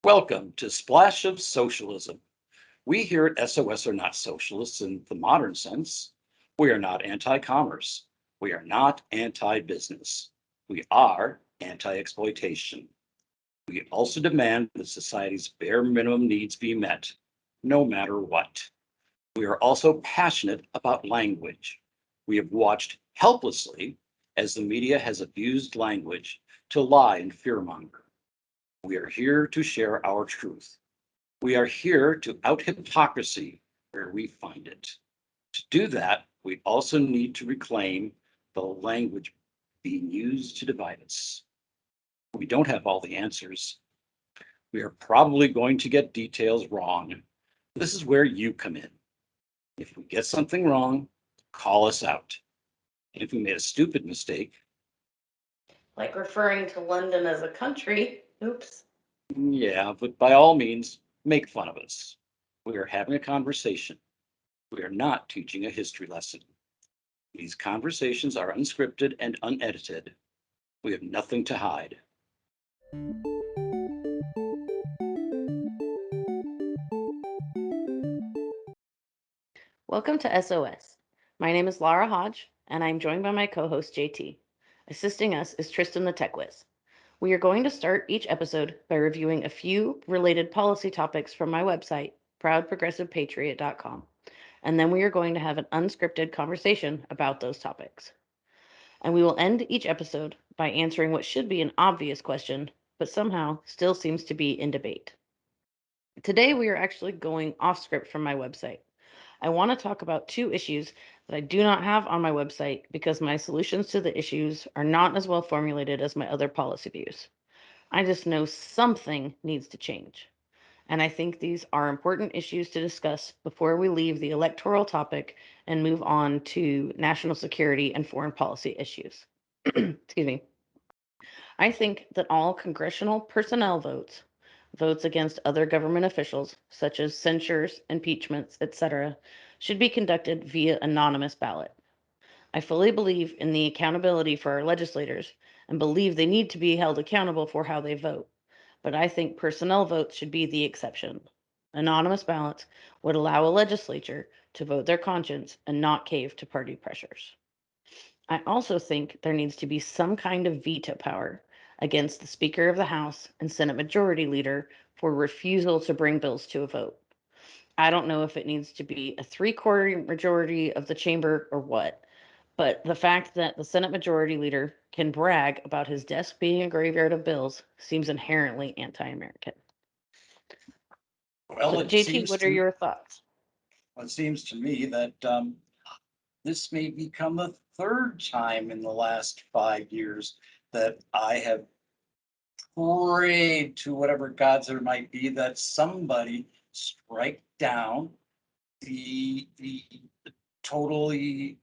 Welcome to Splash of Socialism. We here at SOS are not socialists in the modern sense. We are not anti commerce. We are not anti business. We are anti exploitation. We also demand that society's bare minimum needs be met, no matter what. We are also passionate about language. We have watched helplessly as the media has abused language to lie and fearmonger. We are here to share our truth. We are here to out hypocrisy where we find it. To do that, we also need to reclaim the language being used to divide us. We don't have all the answers. We are probably going to get details wrong. This is where you come in. If we get something wrong, call us out. And if we made a stupid mistake, Like referring to London as a country. Oops. yeah, but by all means, make fun of us. We are having a conversation. We are not teaching a history lesson. These conversations are unscripted and unedited. We have nothing to hide. Welcome to SOS. My name is Laura Hodge, and I'm joined by my co host JT. Assisting us is Tristan the Tech Whiz. We are going to start each episode by reviewing a few related policy topics from my website, proudprogressivepatriot.com, and then we are going to have an unscripted conversation about those topics. And we will end each episode by answering what should be an obvious question, but somehow still seems to be in debate. Today, we are actually going off script from my website. I want to talk about two issues that I do not have on my website because my solutions to the issues are not as well formulated as my other policy views. I just know something needs to change. And I think these are important issues to discuss before we leave the electoral topic and move on to national security and foreign policy issues. Excuse me. I think that all congressional personnel votes, votes against other government officials, such as censures, impeachments, etc., should be conducted via anonymous ballot. I fully believe in the accountability for our legislators and believe they need to be held accountable for how they vote. But I think personnel votes should be the exception. Anonymous ballots would allow a legislature to vote their conscience and not cave to party pressures. I also think there needs to be some kind of veto power against the Speaker of the House and Senate Majority Leader for refusal to bring bills to a vote. I don't know if it needs to be a three-quarter majority of the chamber or what, but the fact that the Senate Majority Leader can brag about his desk being a graveyard of bills seems inherently anti American. Well, So, JT, what are your thoughts? it seems to me that this may become the third time in the last 5 years that I have prayed to whatever gods there might be that somebody strike down the totally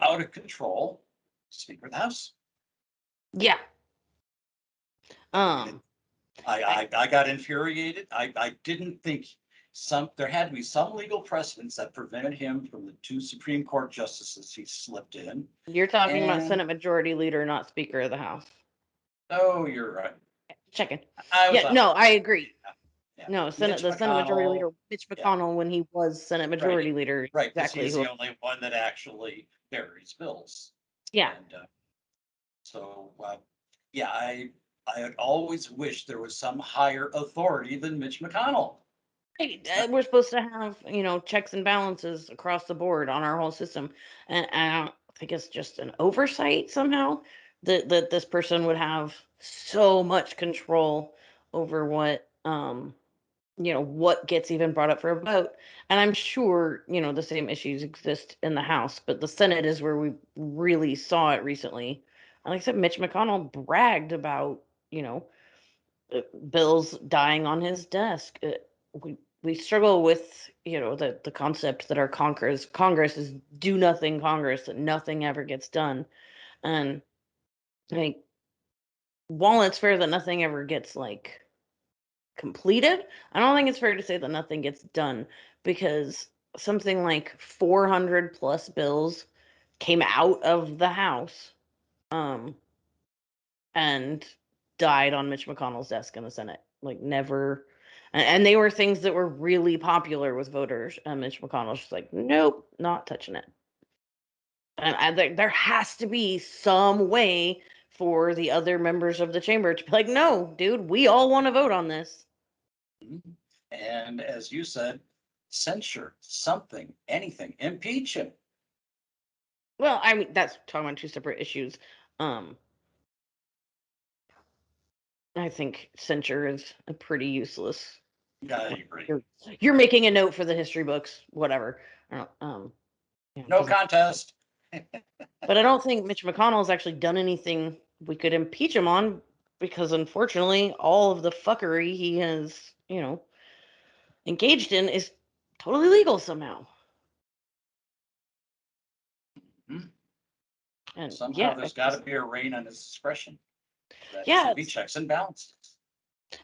out of control Speaker of the House. Yeah. Um, I got infuriated. I didn't think there had to be some legal precedents that prevented him from the two Supreme Court justices he slipped in. you're talking about And Senate Majority Leader, not Speaker of the House. oh, you're right. Checking. I was Yeah, on no, my I agree. yeah. No, Mitch The Senate Majority McConnell. Leader, Mitch Yeah, McConnell, when he was Senate Majority right, Leader, right, because exactly he's who. the only one that actually buries bills. Yeah, And so, yeah, I had always wished there was some higher authority than Mitch McConnell. hey, we're supposed to have checks and balances across the board on our whole system, and I don't think it's just an oversight somehow that this person would have so much control over what gets even brought up for a vote. And I'm sure, the same issues exist in the House, but the Senate is where we really saw it recently. And like I said, Mitch McConnell bragged about, bills dying on his desk. We struggle with, the concept that our Congress is do nothing Congress, that nothing ever gets done. And like, while it's fair that nothing ever gets like completed, I don't think it's fair to say that nothing gets done because something like 400 plus bills came out of the House, um, and died on Mitch McConnell's desk in the Senate. Like never, and they were things that were really popular with voters. And Mitch McConnell's just like, nope, not touching it. And there has to be some way for the other members of the chamber to be like, no, dude, we all want to vote on this. And as you said, censure something, anything, impeach him. Well, I mean, that's talking about two separate issues. Um, I think censure is a pretty useless. I agree. You're making a note for the history books, whatever. I don't, No contest. but I don't think Mitch McConnell has actually done anything we could impeach him on because, unfortunately, all of the fuckery he has, engaged in is totally legal somehow. Hmm. And Somehow yeah, there's got to be a rein on his discretion. That yeah, should be checks and balances.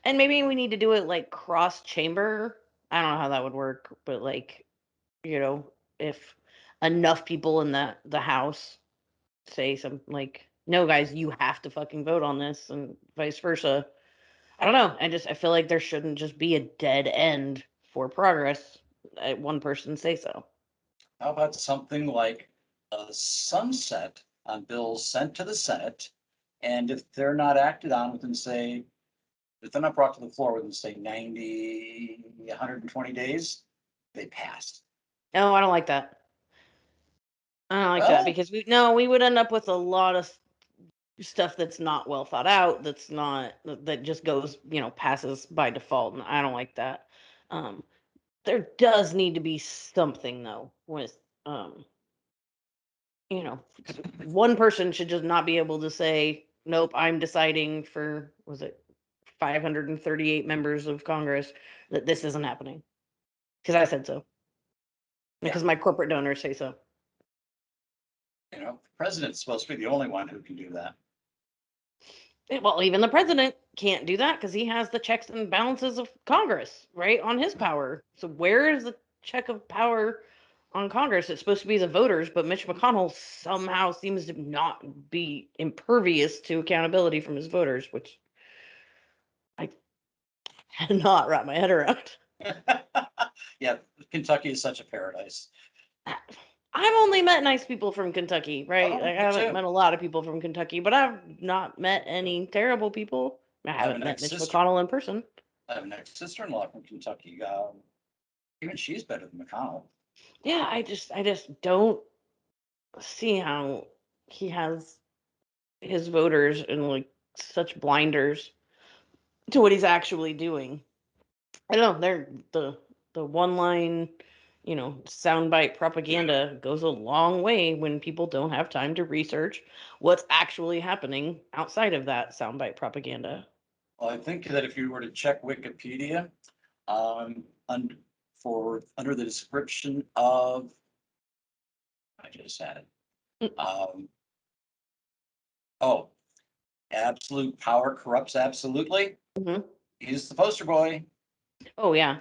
and maybe we need to do it like cross chamber. I don't know how that would work, but like, if enough people in the house say something like, "No, guys, you have to fucking vote on this," and vice versa. I don't know. I feel like there shouldn't just be a dead end for progress. One person say so. How about something like a sunset on bills sent to the Senate? And if they're not acted on within, say, if they're not brought to the floor within, say, 90, 120 days, they pass. No, I don't like that. I don't like that Well, because we would end up with a lot of stuff that's not well thought out. That's not that just goes passes by default, and I don't like that. Um, there does need to be something though with um, you know, one person should just not be able to say, nope, I'm deciding for, was it 538 members of Congress that this isn't happening because I said so, yeah, because my corporate donors say so. the president's supposed to be the only one who can do that. Well, even the president can't do that because he has the checks and balances of Congress, right, on his power. So where is the check of power on Congress? It's supposed to be the voters, but Mitch McConnell somehow seems to not be impervious to accountability from his voters, which I cannot wrap my head around. Yeah, Kentucky is such a paradise. I've only met nice people from Kentucky, right? Oh, Like, I me haven't too. met a lot of people from Kentucky, but I've not met any terrible people. I I have haven't an met Mitch ex-sister. McConnell in person. I have an ex-sister-in-law from Kentucky. Even she's better than McConnell. Yeah, I just don't see how he has his voters in like such blinders to what he's actually doing. I don't know. They're the one line, soundbite propaganda goes a long way when people don't have time to research what's actually happening outside of that soundbite propaganda. Well, I think that if you were to check Wikipedia, um, under, under the description of, I just had it. Um, oh, absolute power corrupts absolutely. Mm-hmm. He's the poster boy. Oh yeah,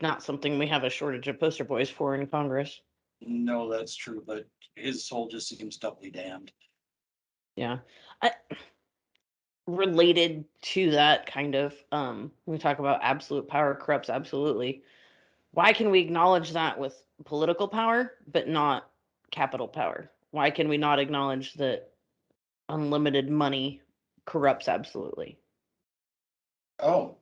not something we have a shortage of poster boys for in Congress. No, that's true, but his soul just seems doubly damned. Yeah. I, related to that kind of we talk about absolute power corrupts absolutely. Why can we acknowledge that with political power but not capital power? Why can we not acknowledge that unlimited money corrupts absolutely? Oh,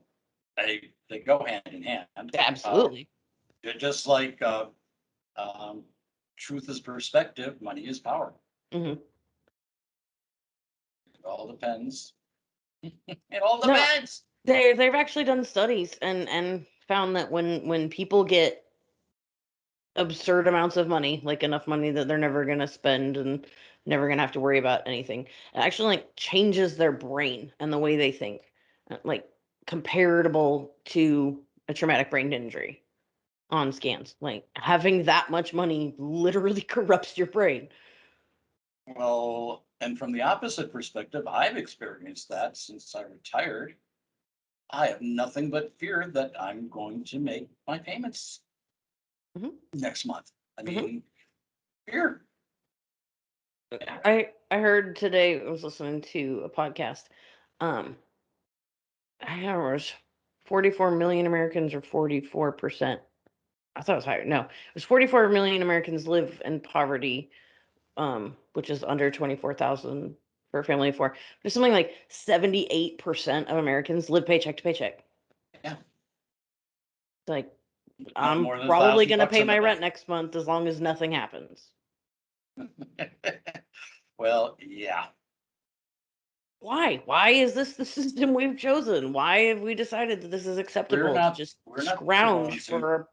they go hand in hand. Uh, Absolutely. just like um, truth is perspective, money is power. Hmm. It all depends. It all No, depends. they've actually done studies and found that when people get absurd amounts of money, like enough money that they're never going to spend and never going to have to worry about anything. It actually like changes their brain and the way they think, like comparable to a traumatic brain injury on scans. Like having that much money literally corrupts your brain. Well, and from the opposite perspective, I've experienced that since I retired. I have nothing but fear that I'm going to make my payments Hmm. next month. I Hmm. mean, fear. I heard today, I was listening to a podcast. Um, I don't remember, it was 44 million Americans or 44%. I thought it was higher. No, it was 44 million Americans live in poverty, which is under 24,000 for a family of four. There's something like 78% of Americans live paycheck to paycheck. Yeah, Like, not I'm more than a probably thousand going to bucks pay in the my rent bank. next month as long as nothing happens. Well, yeah, Why? Why is this the system we've chosen? Why have we decided that this is we're acceptable to not just we're not the scrounge ones who for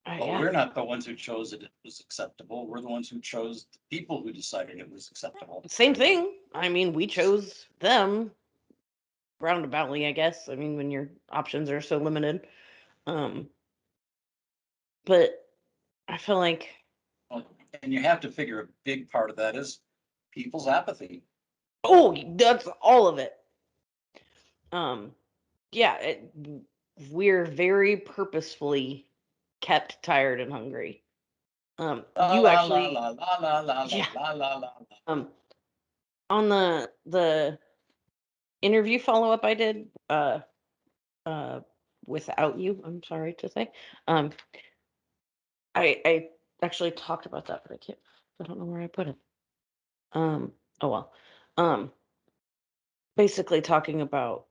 well, yeah, we're not the ones who chose it was acceptable. We're the ones who chose the people who decided it was acceptable. same thing. I mean, we chose them roundaboutly, I guess. I mean, when your options are so limited. Um, but I feel like, Well, and you have to figure a big part of that is people's apathy. oh, that's all of it. Um, yeah, we're very purposefully kept tired and hungry. La You la la actually, la la la la la yeah. la la la. Um, on the interview follow up I did, uh, without you, I'm sorry to say, um, I actually talked about that, but I don't know where I put it. Oh well. Um, basically talking about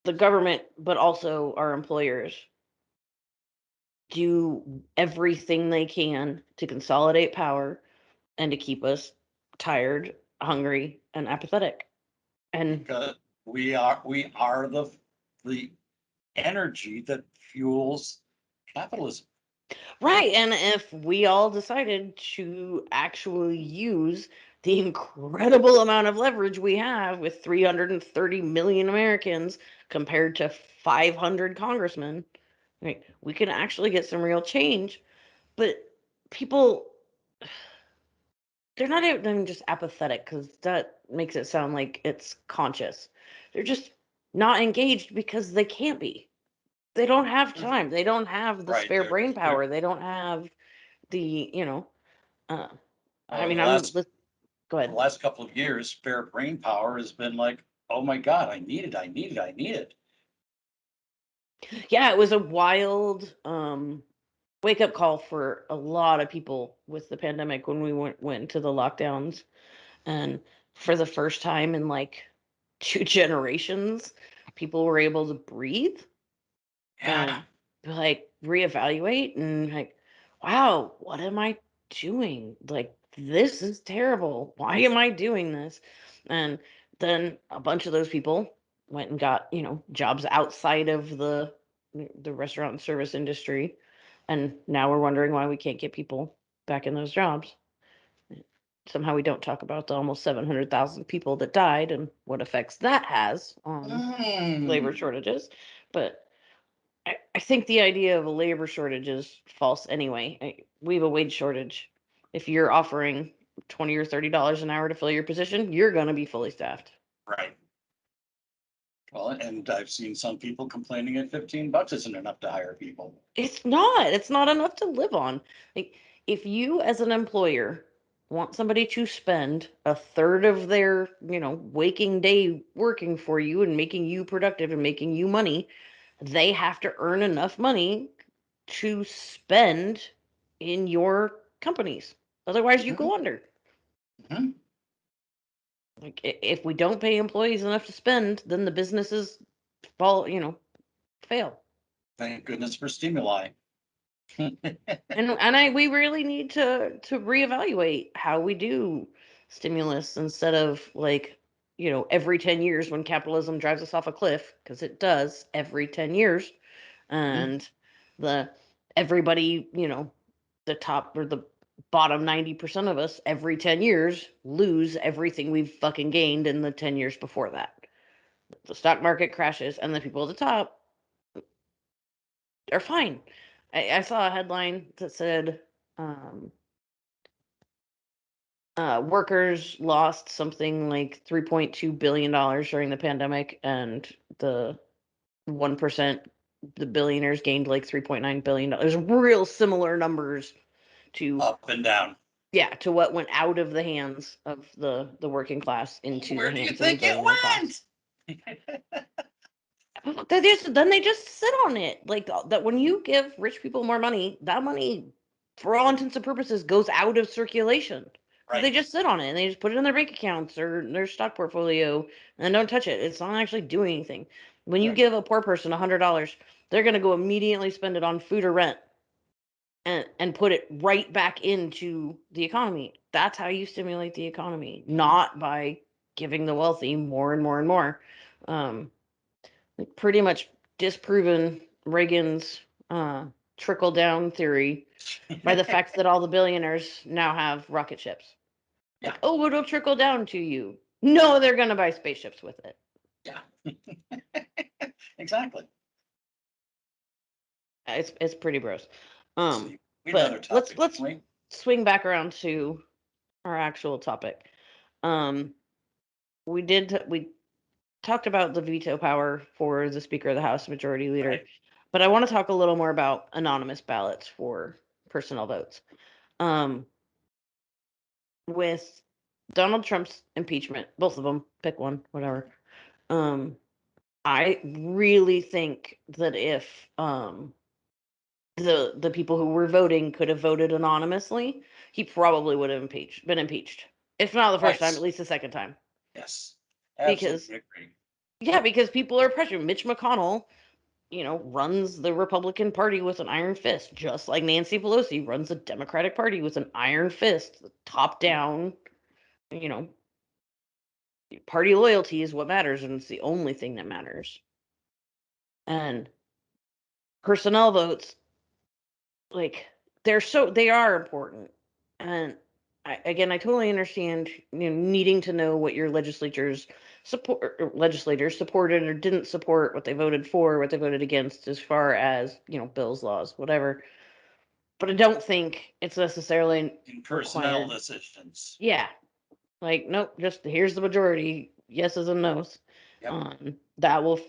the government, but also our employers do everything they can to consolidate power and to keep us tired, hungry, and apathetic. And Because we are the energy that fuels capitalism. right, and if we all decided to actually use the incredible amount of leverage we have with 330 million Americans compared to 500 congressmen, right, we can actually get some real change. But people, they're not even just apathetic because that makes it sound like it's conscious. They're just not engaged because they can't be. They don't have time. They don't have the Right spare there. brain power. They don't have the, uh, I Well, mean, I'm, go the ahead. last couple of years, spare brain power has been like, oh my God, I need it, I need it, I need it. Yeah, it was a wild wake up call for a lot of people with the pandemic when we went to the lockdowns. And for the first time in like two generations, people were able to breathe Yeah. and like reevaluate and like, wow, what am I doing? Like, this is terrible. Why am I doing this? And then a bunch of those people went and got, jobs outside of the restaurant and service industry. And now we're wondering why we can't get people back in those jobs. Somehow we don't talk about the almost 700,000 people that died and what effects that has on labor Mm. shortages. But I think the idea of a labor shortage is false anyway. We have a wage shortage. If you're offering 20 or $30 an hour to fill your position, you're going to be fully staffed. Right. Well, and I've seen some people complaining at 15 bucks isn't enough to hire people. It's not. It's not enough to live on. Like, if you as an employer want somebody to spend a third of their, waking day working for you and making you productive and making you money, they have to earn enough money to spend in your companies. Otherwise, you Mhm, go under. mhm. Like, if we don't pay employees enough to spend, then the businesses fall, fail. Thank goodness for stimuli. And we really need to reevaluate how we do stimulus instead of like, every 10 years when capitalism drives us off a cliff, because it does every 10 years. Mhm. And the everybody, the top or the bottom 90% of us every 10 years lose everything we've fucking gained in the 10 years before that. The stock market crashes and the people at the top are fine. I saw a headline that said, um, workers lost something like $3.2 billion during the pandemic, and the 1%, the billionaires gained like $3.9 billion. Real similar numbers to Up and down. to what went out of the hands of the working class into Where the do you hands of the think it billionaire class. went? Then they just sit on it. Like that when you give rich people more money, that money, for all intents and purposes, goes out of circulation. Because they Right. just sit on it and they just put it in their bank accounts or their stock portfolio and don't touch it. It's not actually doing anything. When you Right. give a poor person $100, they're gonna go immediately spend it on food or rent and put it right back into the economy. That's how you stimulate the economy, not by giving the wealthy more and more and more. Um, Pretty much disproven Reagan's trickle down theory by the fact that all the billionaires now have rocket ships. Yeah. Like, oh, it'll trickle down to you. No, they're gonna buy spaceships with it. Yeah. Exactly. It's pretty gross. See, we had another But let's topic, let's didn't we? swing back around to our actual topic. Um, we talked about the veto power for the Speaker of the House, Majority Leader, Right. but I want to talk a little more about anonymous ballots for personnel votes. Um, with Donald Trump's impeachment, both of them, pick one, whatever. Um, I really think that if the people who were voting could have voted anonymously, he probably would have been impeached. If not the first time, at Right. least the second time. Yes. Because Absolutely agree. because people are pressured. Mitch McConnell, runs the Republican Party with an iron fist, just like Nancy Pelosi runs the Democratic Party with an iron fist. The top down, you know, party loyalty is what matters, and it's the only thing that matters. And personnel votes, like they are important. And I totally understand, needing to know what your legislators supported or didn't support, what they voted for, what they voted against, as far as bills, laws, whatever. But I don't think it's necessarily In personnel required. decisions. Yeah, like nope, just here's the majority, yeses and nos. Yep. That will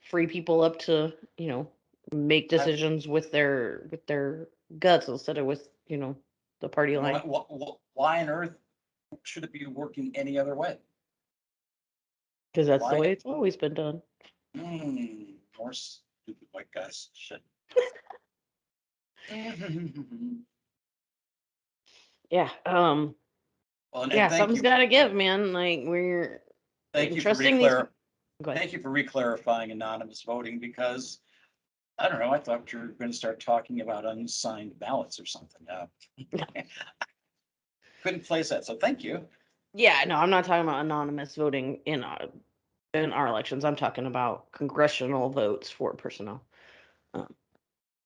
free people up to make I, decisions with their guts instead of with the party and line. why on earth should it be working any other way? Because that's the Why? way it's always been done. More stupid white guys. Shit. Yeah. Well, and Yeah. thank Something's you. got to give, man. Like we're Thank you for entrusting these. Go ahead. thank you for reclarifying anonymous voting because I don't know. I thought you were going to start talking about unsigned ballots or something. Couldn't place that. So thank you. Yeah. No, I'm not talking about anonymous voting in our elections. I'm talking about congressional votes for personnel. Um,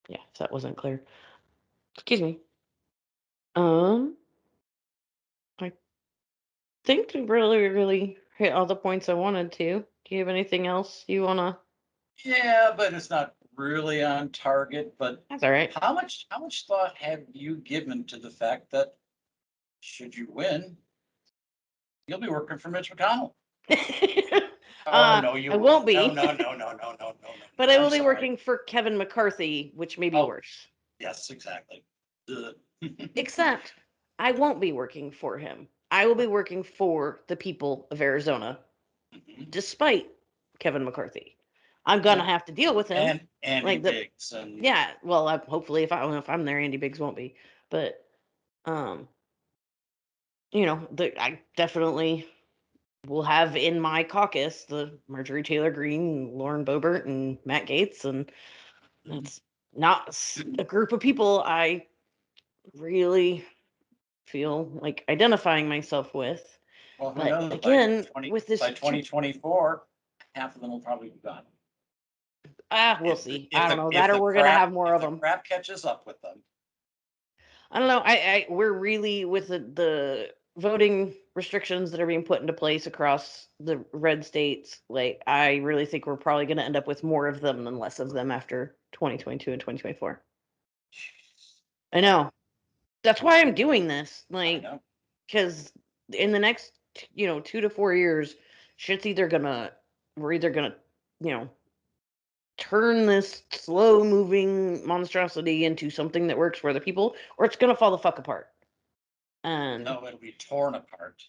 yeah, if that wasn't clear. Excuse me. Um, I think we really hit all the points I wanted to. Do you have anything else you wanna? Yeah, but it's not really on target. But That's all right. how much thought have you given to the fact that should you win, you'll be working for Mitch McConnell? Oh no, you I won't won't. No, be, no, no, no, no, no, no, no. but I I'm will be sorry. working for Kevin McCarthy, which may be Oh, worse. yes, exactly. Ugh. Except I won't be working for him. I will be working for the people of Arizona, Mhm. despite Kevin McCarthy. I'm gonna Yep. have to deal with him. And Andy Like the Biggs and Yeah, well, hopefully if I'm there, Andy Biggs won't be. But um, I definitely will have in my caucus the Marjorie Taylor Greene, Lauren Boebert, and Matt Gaetz, and that's not a group of people I really feel like identifying myself with. well, who But knows? By again, twenty with this by 2024, half of them will probably be gone. we'll If the see. if I don't the know if that, or the we're gonna crap have more if of the them. crap catches up with them. I don't know. We're really with the voting restrictions that are being put into place across the red states. Like, I really think we're probably going to end up with more of them than less of them after 2022 and 2024. I know. That's why I'm doing this. I Like, know. because in the next, 2 to 4 years, shit's either gonna, we're either gonna, you know, turn this slow moving monstrosity into something that works for other people, or it's gonna fall the fuck apart. And No, it'll be torn apart.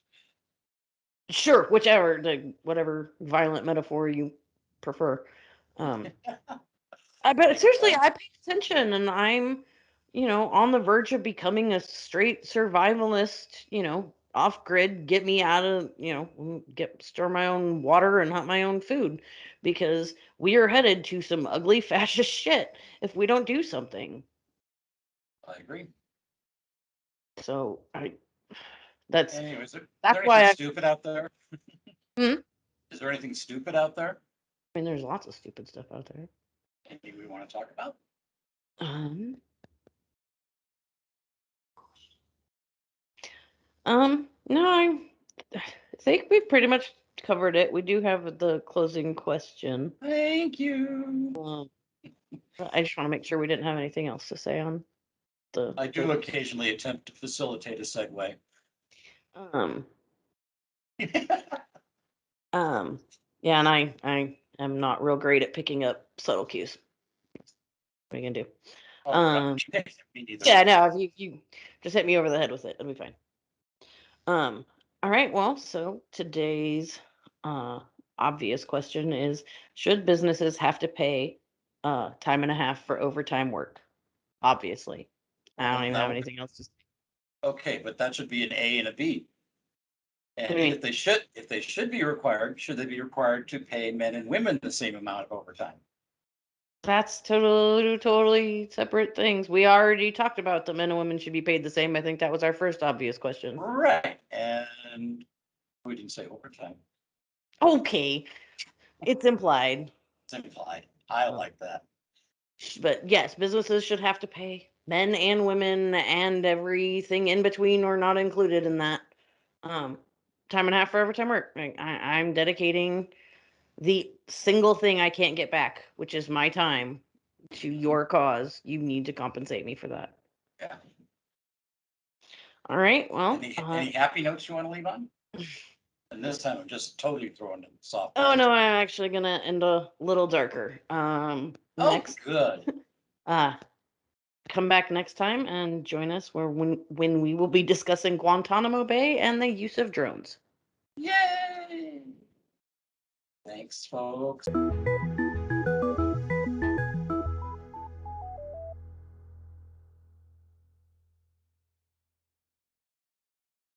sure, whatever violent metaphor you prefer. Um, but seriously, I pay attention, and I'm, on the verge of becoming a straight survivalist. Off grid, get me out of, get store my own water and hunt my own food, because we are headed to some ugly fascist shit if we don't do something. I agree. So that's Anyway, is there that's anything why stupid out there? Hmm? Is there anything stupid out there? I mean, there's lots of stupid stuff out there. Anything we want to talk about? Um, no, I think we've pretty much covered it. We do have the closing question. Thank you. I just want to make sure we didn't have anything else to say on I do occasionally attempt to facilitate a segue. um yeah, and I am not real great at picking up subtle cues. What are you gonna do? Oh, me neither. Yeah, no, if you just hit me over the head with it, it'll be fine. All right, well, so today's uh obvious question is, should businesses have to pay time and a half for overtime work? Obviously. I don't even have anything else to say. Okay, but that should be an A and a B. I And mean, if they should be required, should they be required to pay men and women the same amount of overtime? that's totally separate things. We already talked about the men and women should be paid the same. I think that was our first obvious question. Right. And we didn't say overtime. Okay, it's implied. It's implied. I like that. But yes, businesses should have to pay men and women and everything in between or not included in that. Um, time and a half for overtime work. I'm dedicating the single thing I can't get back, which is my time, to your cause. You need to compensate me for that. Yeah. All right. Well, Any happy notes you want to leave on? And this time I'm just totally throwing in soft. oh no, I'm actually gonna end a little darker. Next, good. Come back next time and join us when we will be discussing Guantanamo Bay and the use of drones. Yay! Thanks, folks.